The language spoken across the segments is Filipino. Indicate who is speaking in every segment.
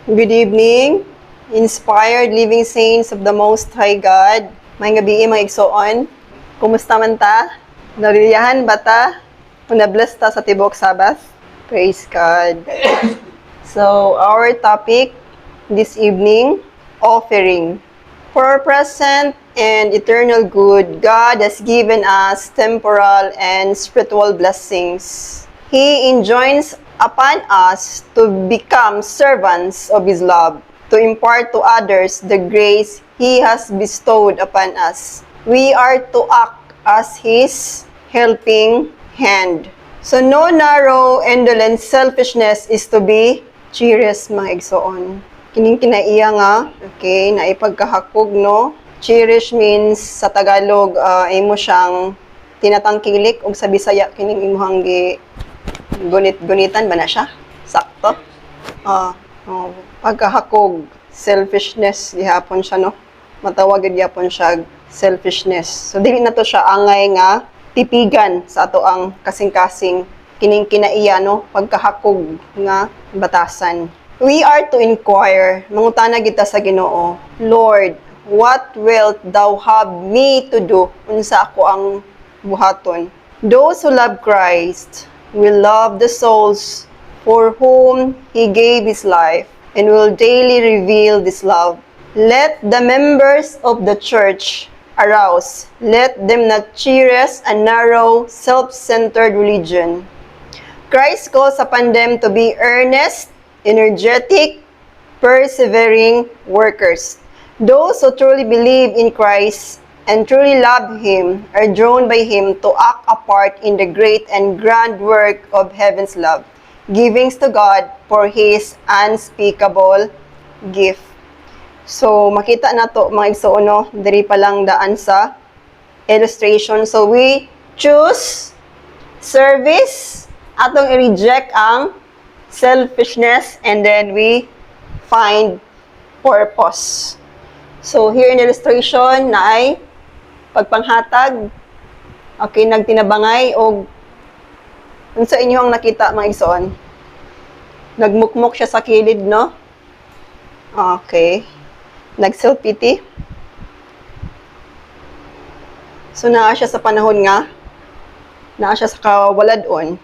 Speaker 1: Good evening, inspired living saints of the Most High God. May gabi mga igsoon. Kumusta man ta? Nariyahan ba ta? Nabless ta sa tibok Sabbath? Praise God. So, our topic this evening, offering. For our present and eternal good, God has given us temporal and spiritual blessings. He enjoins upon us to become servants of His love, to impart to others the grace He has bestowed upon us. We are to act as His helping hand. So no narrow, indolent selfishness is to be cherished, mga igsoon. Kining kinaiya nga, okay, naipagkahakog, no? Cherish means, sa Tagalog, imo siyang tinatangkilik, o sa Bisaya, kining imuhang gunit-gunitan ba na siya? Sakto? Pagkahakog, selfishness, gihapon siya, no? Matawag gihapon siya selfishness. So, dili na to siya angay nga tipigan sa ato ang kasing-kasing kining kinaiya, no? Pagkahakog nga batasan. We are to inquire, mangutana kita sa Ginoo, Lord, what wilt thou have me to do? Unsa ako ang buhaton? Those who love Christ will love the souls for whom He gave His life and will daily reveal this love. Let the members of the church arouse. Let them not cherish a narrow, self-centered religion. Christ calls upon them to be earnest, energetic, persevering workers. Those who truly believe in Christ and truly love Him are drawn by Him to act a part in the great and grand work of heaven's love, givings to God for His unspeakable gift. So, makita na to mga igsoon, no? Diri pa lang daan sa illustration. So, we choose service, atong i-reject ang selfishness, and then we find purpose. So, here in illustration na ay pagpanghatag, okay, nagtinabangay, o unsa inyong nakita mga igsoon? Nagmukmok siya sa kilid, no? Okay. Nag-self-pity. So, naa siya sa panahon nga, naa siya sa kawaladon.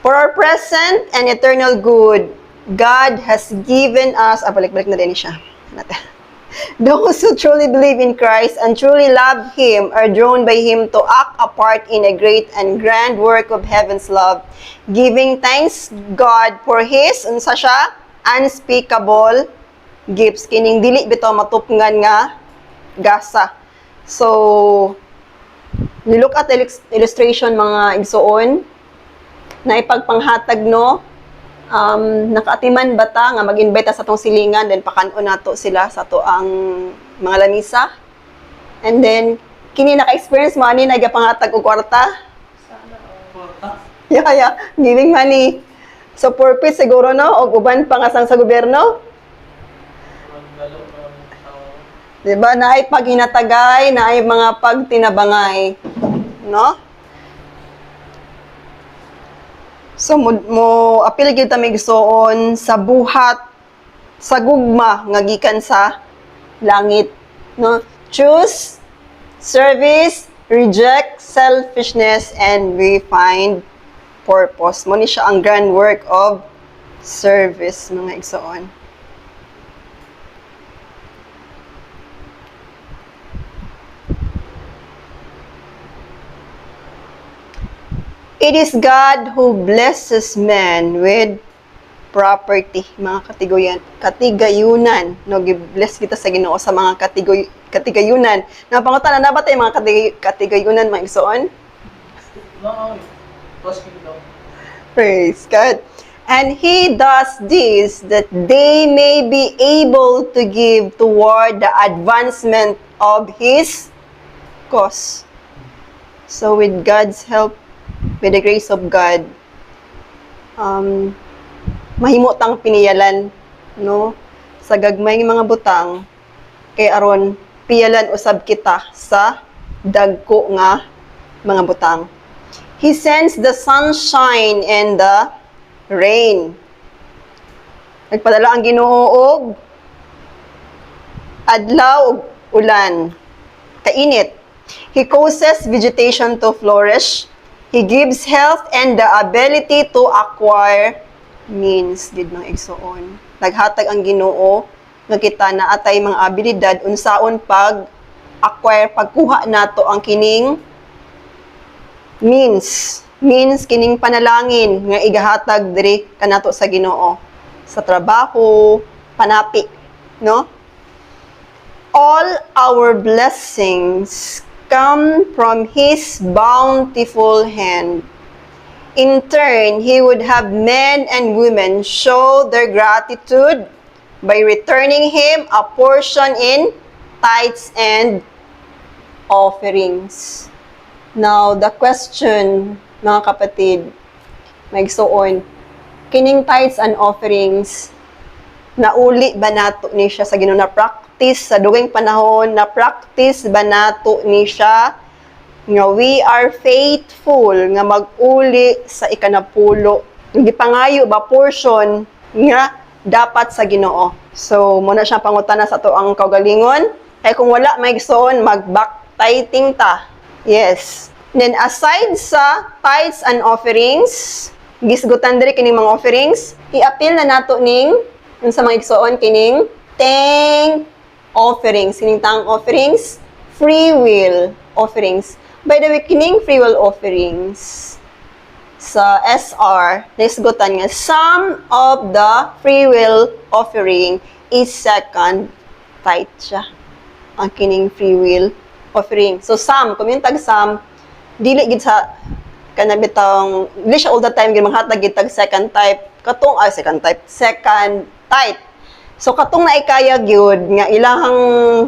Speaker 1: For our present and eternal good, God has given us, balik-balik na din siya. Those who truly believe in Christ and truly love Him are drawn by Him to act a part in a great and grand work of heaven's love, giving thanks God for His, unsa siya, unspeakable gifts. Kining dili bitaw matupngan nga gasa. So, nilook at illustration mga igsoon, na ipagpanghatag, no? Nakaatiman bata nga mag-invite sa atong silingan, then pakanon nato sila sa to ang mga lamisa. And then kini naka-experience mo ani nagapanghatag og kwarta. Yeah, giving money. So purpose siguro, no, og uban pa nga sa gobyerno. Diba, naay paghinatagay, naay mga pagtinabangay, no? So, mo apil gyud ta migsuon sa buhat, sa gugma nga gikan sa langit, no? Choose service, reject selfishness, and we find purpose. Mo ni siya ang grand work of service, mga igsoon. It is God who blesses man with property, mga katigayunan. No, bless kita sa Ginoo sa mga katigayunan. Napangutan na ba tayo mga katigayunan, mga igsoon? Praise God. And He does this that they may be able to give toward the advancement of His cause. So with God's help, with the grace of God, mahimutang piniyalan, no, sa gagmay mga butang, kay aron piyalan usab kita sa dagko nga mga butang. He sends the sunshine and the rain. Nagpadala ang Ginoo og adlaw ug ulan. Kainit. He causes vegetation to flourish. He gives health and the ability to acquire means. Did mga igsoon. Naghatag ang Ginoo nga kita na atay mga abilidad unsaon pag acquire pagkuha nato ang kining means kining panalangin nga igahatag diri kanato sa Ginoo sa trabaho, panapi, no? All our blessings come from His bountiful hand. In turn, He would have men and women show their gratitude by returning Him a portion in tithes and offerings. Now, the question, mga kapatid, maigsuon, kining tithes and offerings, nauli ba nato ni siya sa Ginoo, na practice sa dugang panahon, na practice ba nato ni siya nga we are faithful nga mag-uli sa ikanapulo, gipangayo ba portion nga dapat sa Ginoo. So muna siya pangutana sa ato ang kaugalingon, kay kung wala maigsuon mag-backtiting ta. Yes. Then aside sa tithes and offerings, gisgutan diri kining mga offerings, i-appeal na nato ning sa mga igsoon kining thank offerings, kining thank offerings, free will offerings. By the way, kining free will offerings sa SR, naisgutan nga some of the free will offering is second tithe siya. Ang kining free will offering. So some, kung yung tag-some, dili gid sa kanabitang, dili siya all the time gid maghatag gid tag second type, second type. So katong naikaya gyud nga ilahang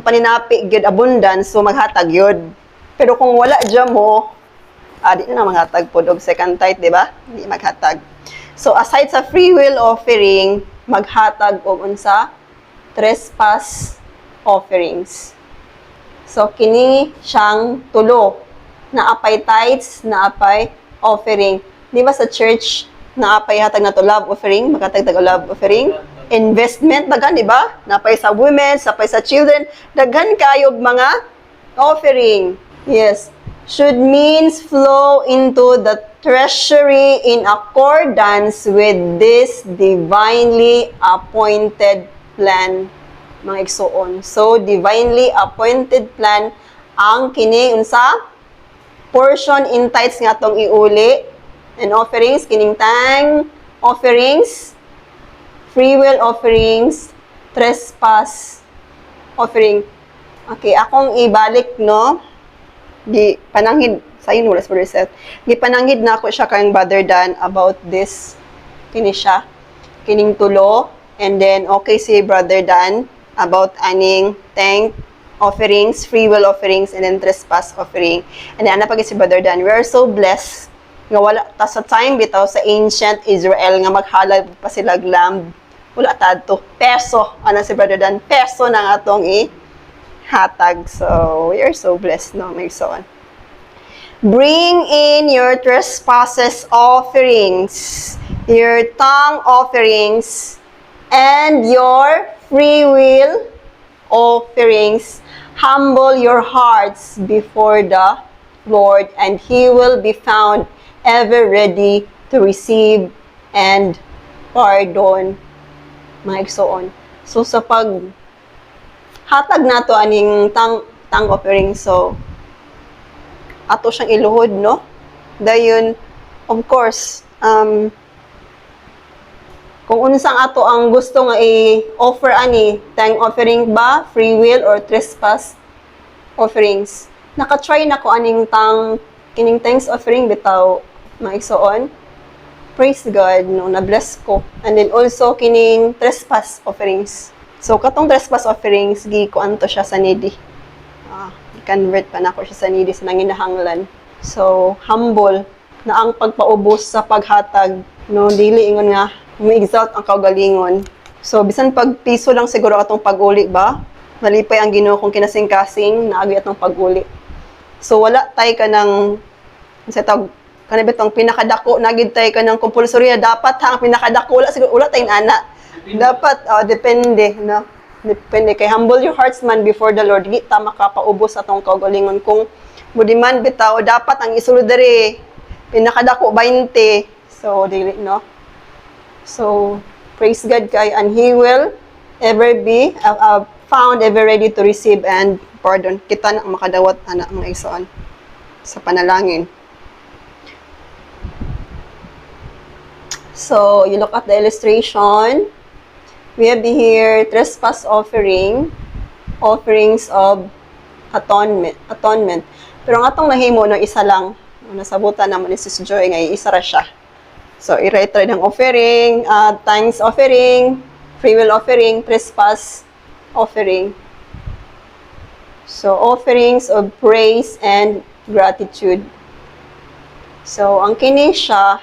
Speaker 1: paninapi gyud abundance, so maghatag gyud. Pero kung wala dyan mo, di na maghatag po og second type, di ba? Di maghatag. So aside sa free will offering, maghatag og unsa trespass offerings. So kini siyang tulo, naapay tithes, naapay offering. Di ba sa church, naapay hatag na to love offering, maghatag tag love offering. Investment, daghan, di ba? Naapay sa women, napay sa children, daghan kayo mga offering. Yes. Should means flow into the treasury in accordance with this divinely appointed plan, mga igsoon. So, divinely appointed plan ang kini unsa portion in tithes nga tong iuli and offerings, kining tang offerings, free will offerings, trespass offering. Okay, akong ibalik, no? Di pananghid sa inyo wala sa reset. Di pananghid na ako siya kayong Brother Dan about this kini siya kining tulo, and then okay si Brother Dan about aning thank offerings, free will offerings, and then trespass offering. And then ana pag si Brother Dan, we are so blessed nga wala ta sa time bitaw sa ancient Israel nga maghalad pa sila lamb, wala tadto peso. Ana si Brother Dan, peso na atong hatag. So, we are so blessed, no? May so on. Bring in your trespasses offerings, your tongue offerings, and your free will offerings. Humble your hearts before the Lord, and He will be found ever ready to receive and pardon. Mga igsoon. So, sa hatag nato aning tang offering, so ato siyang iluhod, no? Dayon, of course, kung unsang ato ang gusto nga i-offer ani, tang offering ba, free will, or trespass offerings. Naka-try na ko aning kining thanks offering bitaw, maigsoon. Praise God, no, na-bless ko. And then also kining trespass offerings. So, katong trespass offerings, gikuan to siya sa needy. I-convert pa na ako siya sa needy sa nanginahanglan. So, humble na ang pagpaubos sa paghatag, no, dili ingon nga, may-exalt ang kaugalingon. So, bisan pag piso lang siguro atong pag-uli ba? Malipay ang Ginoo kung kinasing-kasing, naagi atong pag-uli. So, wala tay ka ng, kanibitong pinakadako, nagid tay ka ng compulsory na dapat ha, ang pinakadako, wala siguro, wala tayong ana. Dapat, depende, no? Depende. Kay humble your hearts man before the Lord. Di ta makapaubos atong kaugalingon. Kung budiman bitaw, dapat ang isulod diri pinakadako 20. So, dili, no? So, praise God kay, and He will ever be found ever ready to receive and pardon. Kita na makadawat, anak mga igsoon, sa panalangin. So, you look at the illustration. We have here trespass offering, offerings of atonement. Pero ang atong nahimo no isa lang, nasabutan naman ni Sis Joy nga isa ra siya. So, i-retry ng offering, thanks offering, free will offering, trespass offering. So, offerings of praise and gratitude. So, ang kini siya,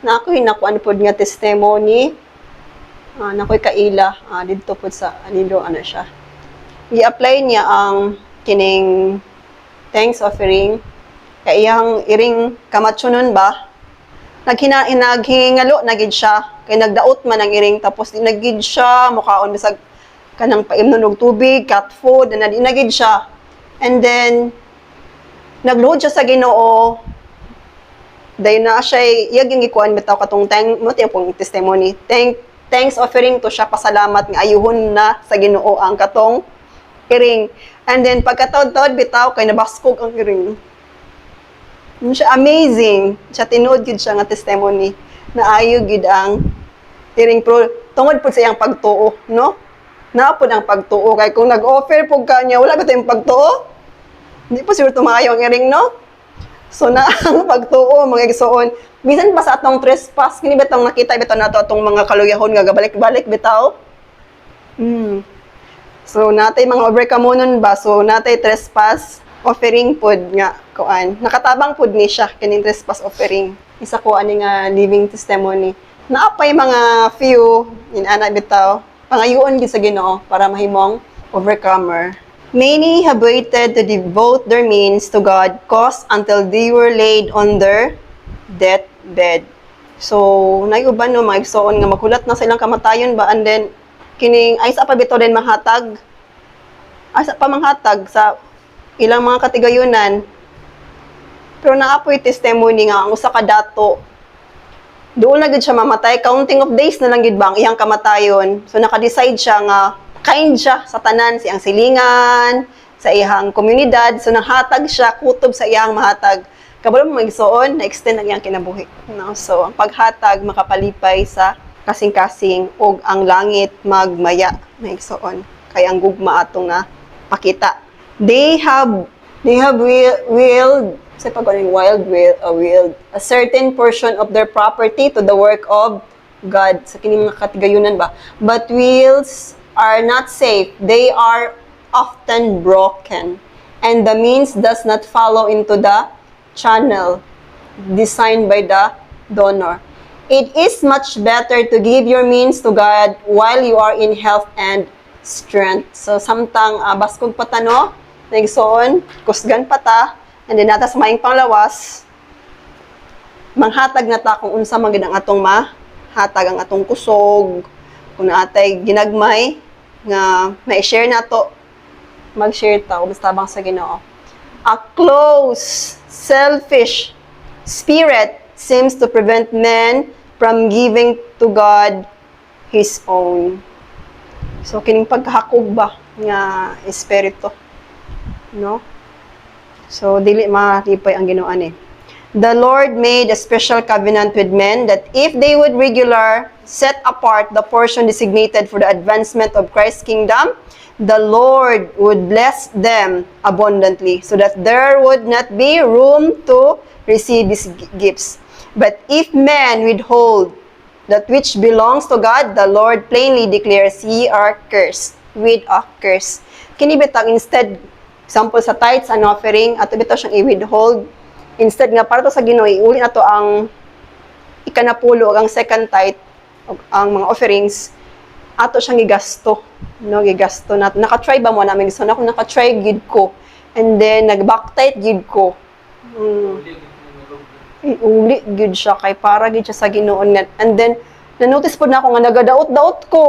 Speaker 1: na ako'y nakuan po nga testimony, na ako'y kaila, dito po sa anido, ano siya. I-apply niya ang kining thanks offering, kay iyang iring kamatsunon ba, naghingalo na gid siya, kay nagdaot man ang iring, tapos di na gid siya, mukhaon bisag kanang paimnon og tubig, cat food, na di na gid siya. And then, nagluhod siya sa Ginoo, dahil na siya, yung ikuan bitaw katong pong testimony. Thanks offering to siya, pasalamat nga ayuhon na sa Ginoo ang katong iring. And then pagkataod-taod bitaw kay nabaskog ang iring. Siya amazing. Siya tinuod gid siya nga testimony na ayo gid ang iring pro tungod pud sa iyang pagtuo, no? Naapod ang pagtuo kay kung nag-offer pug kanya wala ba tayong pagtuo? Hindi po siguro tumayo ang iring, no? So na ang pagtuo mga igsoon, bisan pa sa atong trespass kini bitong nakita bitaw nato atong mga kaluyahon nga gabalik-balik bitaw. So natay mga overkamonon ba, so natay trespass offering pod nga kuan. Nakatabang pod ni siya kining trespass offering. Isa ko ani nga living testimony. Naapay mga few ana bitaw pangayoon gid sa Ginoo para mahimong overcomer. Many have waited to devote their means to God cause until they were laid on their deathbed. So, naiuban no, mga igsoon nga magulat na sa ilang kamatayon ba, and then, kining, ay sa pa bito din manghatag, ay sa pamanghatag sa ilang mga katigayunan. Pero naapoy testimony nga, ang usa ka dato, doon na gid siya mamatay, counting of days na lang gid ba ang iyang kamatayon. So, naka-decide siya nga, kind siya sa tanan, siyang silingan, sa iyang komunidad. So, nanghatag siya, kutob sa iyang mahatag. Kabalo mo magsuon, na-extend ang iyang kinabuhi. No? So, ang paghatag, makapalipay sa kasing-kasing, o ang langit magmaya. Magsuon. Kaya ang gugma atong na pakita. They have willed, a certain portion of their property to the work of God. Sa kining mga katigayunan ba? But wills are not safe. They are often broken, and the means does not follow into the channel designed by the donor. It is much better to give your means to God while you are in health and strength. So, samtang baskog pa ta, no? Nagsoon, kusgan pa ta, and then nata sa maing panglawas, manghatag na ta kung unsa man gid ang atong mahatag ang atong kusog, kung naatay ginagmay nga ma-share nato, mag-share ta basta bang sa Ginoo. A close, selfish spirit seems to prevent men from giving to God His own. So kining pagkahakog ba nga espiritu, no? So dili malipay ang Ginoo ani. The Lord made a special covenant with men that if they would set apart the portion designated for the advancement of Christ's kingdom, the Lord would bless them abundantly, so that there would not be room to receive these gifts. But if men withhold that which belongs to God, the Lord plainly declares, ye are cursed with a curse. Kini bitang instead, example sa tithes and offering, ato bitaw siyang i-withhold. Instead nga, para to sa Ginoo, iuli na to ang ikanapulo o ang second tithe, ang mga offerings, ato siyang gigasto. No, gigasto nato. Naka-try ba mo namin? So, ako naka-try gid ko. And then, nag-back tithe gid ko. Uli gid siya, kay para gid siya sa Ginoo. And then, Na-notice po na ako nga nagadaot-daot ko.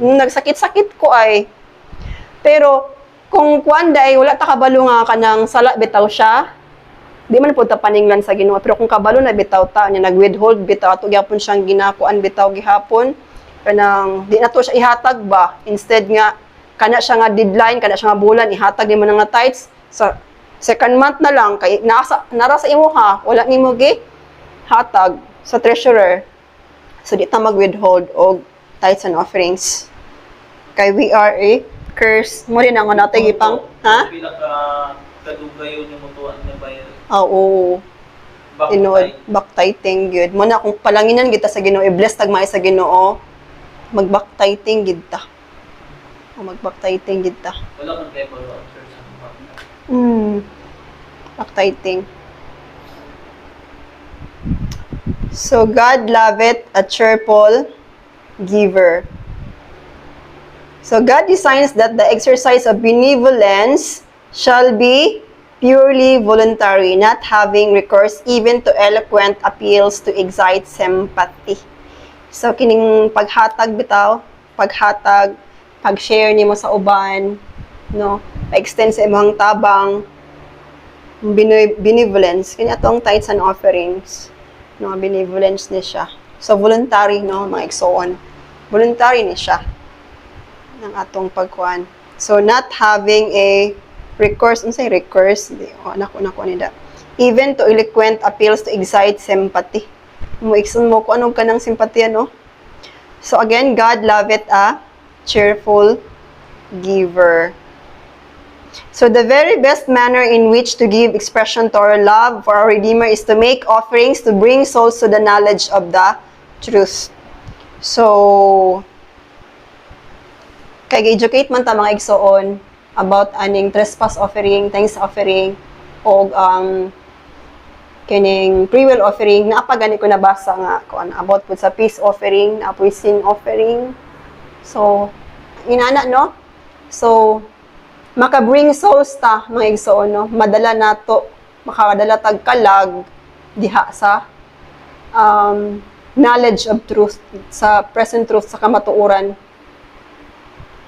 Speaker 1: Nagsakit-sakit ko ay. Pero, kung kuan day, wala ta kabalo nga kanang sala bitaw siya, di man po ta paninglan sa Ginoo. Pero kung kabalo na bitaw ta, niya nag-withhold bitaw, ato gyapon siyang ginakuan bitaw gihapon, kanang di na to siya ihatag ba. Instead nga, kana siya nga deadline, kana siya nga bulan, ihatag ni mo na nga tithes. Sa second month na lang, kay nara sa imo ha, wala ni mo gi hatag sa treasurer. So, di ta mag-withhold og tithes and offerings. Kay we are a curse. Mo rin ang natay ipang, ha?
Speaker 2: Pila ka kadugayon yung mutuan niya bayar.
Speaker 1: Oo. Inood, back-tithing gyud. Mo na kung palanginan kita sa Ginoo, i-bless tagmay sa Ginoo, mag-back-tithing gid ta. O mag-back-tithing gid ta.
Speaker 2: Wala kang level of church ang back.
Speaker 1: Back-tithing. So, God loveth a cheerful giver. So, God designs that the exercise of benevolence shall be purely voluntary, not having recourse even to eloquent appeals to excite sympathy. So, kining paghatag bitaw, pag-share nimo sa uban, no? Pa-extend sa imong tabang, benevolence, kini atong tithes and offerings, no? Benevolence ni siya. So, voluntary, no? Mga igsoon. Voluntary ni siya ng atong pagkuan. So, not having a recourse, unsay recourse? Nako nida. Even to eloquent appeals to excite sympathy. Mo kung anong kanang simpatya, no? So, again, God loveth a cheerful giver. So, the very best manner in which to give expression to our love for our Redeemer is to make offerings to bring souls to the knowledge of the truth. So, kay educate man ta mga igsoon about aning trespass offering, thanks offering, o kining free will offering, naapagani ko nabasa nga kuan about po sa peace offering, apoy sin offering. So, inana, no? So, maka-bring souls ta mga igsoon, no? Madala nato, makadala tag kalag diha sa knowledge of truth, sa present truth, sa kamatuoran.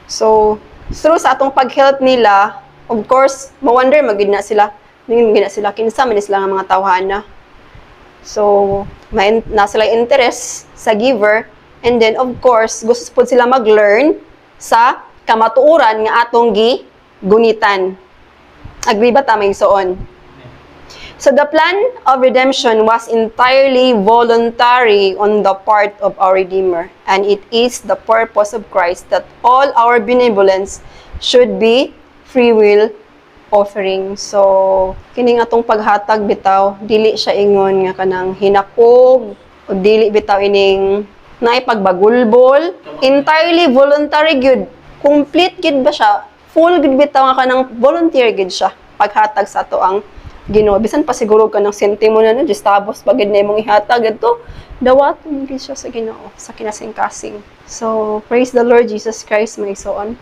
Speaker 1: So, through sa atong pag-help nila, of course, ma-wonder magid na sila. Kinsa man sila nga mga tawhana. So, na sila interest sa giver, and then of course, gusto po sila mag-learn sa kamatuoran nga atong gunitan. Agree ba ta may igsoon? So the plan of redemption was entirely voluntary on the part of our Redeemer, and it is the purpose of Christ that all our benevolence should be free will offering. So, kining atong paghatag bitaw, dili siya ingon nga kanang hinakog, o dili bitaw ining naipagbagulbol. Entirely voluntary gyud. Complete gyud ba siya? Full gyud bitaw nga kanang volunteer gyud siya paghatag sa ato ang Ginoo. Bisan pa siguro ka ng sentimo na no, just tabos bagid na imong ihatag adto, dawaton gyud siya sa Ginoo sa kinasing-kasing. So, praise the Lord Jesus Christ, mga igsoon.